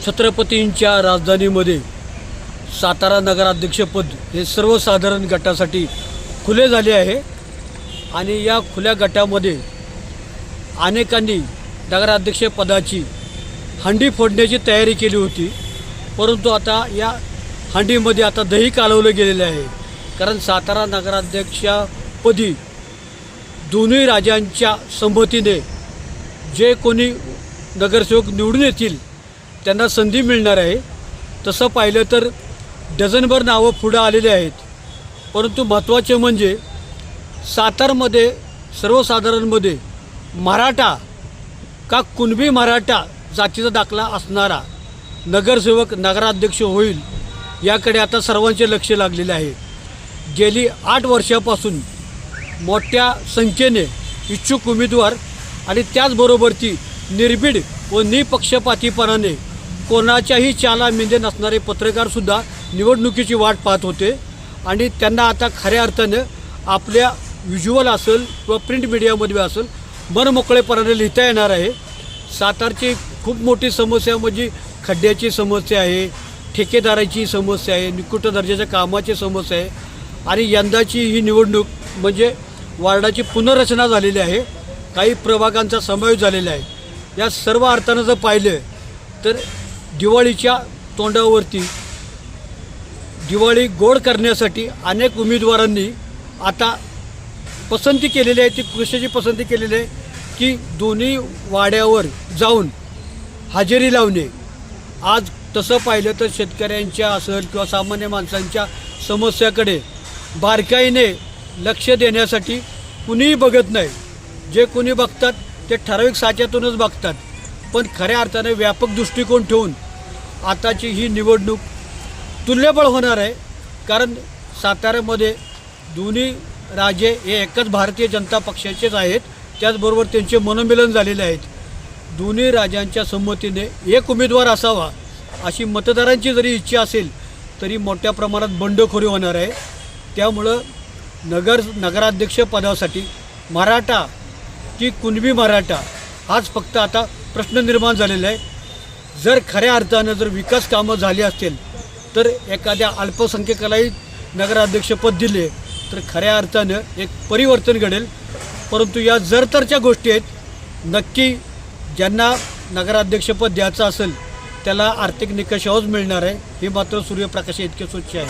छत्रपतींच्या राजधानीमध्ये सातारा नगराध्यक्षपद हे सर्वसाधारण गटासाठी खुले झाले आहे आणि या खुल्या गटामध्ये अनेकांनी नगराध्यक्षपदाची हंडी फोडण्याची तयारी केली होती, परंतु आता या हंडीमध्ये आता दही कालवलं गेलेलं आहे. कारण सातारा नगराध्यक्षपदी दोन्ही राजांच्या संमतीने जे कोणी नगरसेवक निवडून येतील त्यांना संधी मिळणार आहे. तसं पाहिलं तर डझनभर नावं पुढं आलेली आहेत, परंतु महत्त्वाचे म्हणजे सातारमध्ये सर्वसाधारणमध्ये मराठा का कुणबी मराठा जातीचा दाखला असणारा नगरसेवक नगराध्यक्ष होईल याकडे आता सर्वांचे लक्ष लागलेले आहे. गेली 8 वर्षापासून मोठ्या संख्येने इच्छुक उमेदवार आणि त्याचबरोबर ती निर्भीड व निपक्षपातीपणाने कोणाच्याही चालामिंदे नसणारे पत्रकारसुद्धा निवडणुकीची वाट पाहत होते आणि त्यांना आता खऱ्या अर्थानं आपल्या व्हिज्युअल असेल किंवा प्रिंट मीडियामध्ये असेल मनमोकळेपणाने लिहिता येणार आहे. सातारची खूप मोठी समस्या म्हणजे खड्ड्याची समस्या आहे, ठेकेदाराची समस्या आहे, निकृष्ट दर्जाच्या कामाची समस्या आहे आणि यंदाची ही निवडणूक म्हणजे वार्डाची पुनर्रचना झालेली आहे, काही प्रभागांचा समावेश झालेला आहे. या सर्व अर्थानं जर पाहिलं तर दिवाळीच्या तोंडावरती दिवाळी गोड करण्यासाठी अनेक उमेदवारांनी आता पसंती केलेली आहे, ती कशाची पसंती केलेली आहे की दोन्ही वाड्यावर जाऊन हजेरी लावणे. आज तसं पाहिलं तर शेतकऱ्यांच्या असेल किंवा सामान्य माणसांच्या समस्याकडे बारकाईने लक्ष देण्यासाठी कुणीही बघत नाही. जे कोणी बघतात ते ठराविक साच्यातूनच बघतात, पण खऱ्या अर्थाने व्यापक दृष्टिकोन ठेवून आताची ही निवडणूक तुल्यबळ होणार आहे. कारण साताऱ्यामध्ये दोन्ही राजे हे एकच भारतीय जनता पक्षाचेच आहेत, त्याचबरोबर त्यांचे मनोमिलन झालेले आहेत. दोन्ही राजांच्या संमतीने एक उमेदवार असावा अशी मतदारांची जरी इच्छा असेल तरी मोठ्या प्रमाणात बंडखोरी होणार आहे. त्यामुळं नगराध्यक्षपदासाठी मराठा की कुणबी मराठा हाच फक्त आता प्रश्न निर्माण झालेला आहे. जर खऱ्या अर्थानं जर विकास कामं झाली असतील तर एखाद्या अल्पसंख्याकालाही नगराध्यक्षपद दिले तर खऱ्या अर्थानं एक परिवर्तन घडेल. परंतु या जरतरच्या गोष्टी आहेत. नक्की ज्यांना नगराध्यक्षपद द्यायचं असेल त्याला आर्थिक निकषावरच मिळणार आहे, हे मात्र सूर्यप्रकाश इतके स्वच्छ आहे.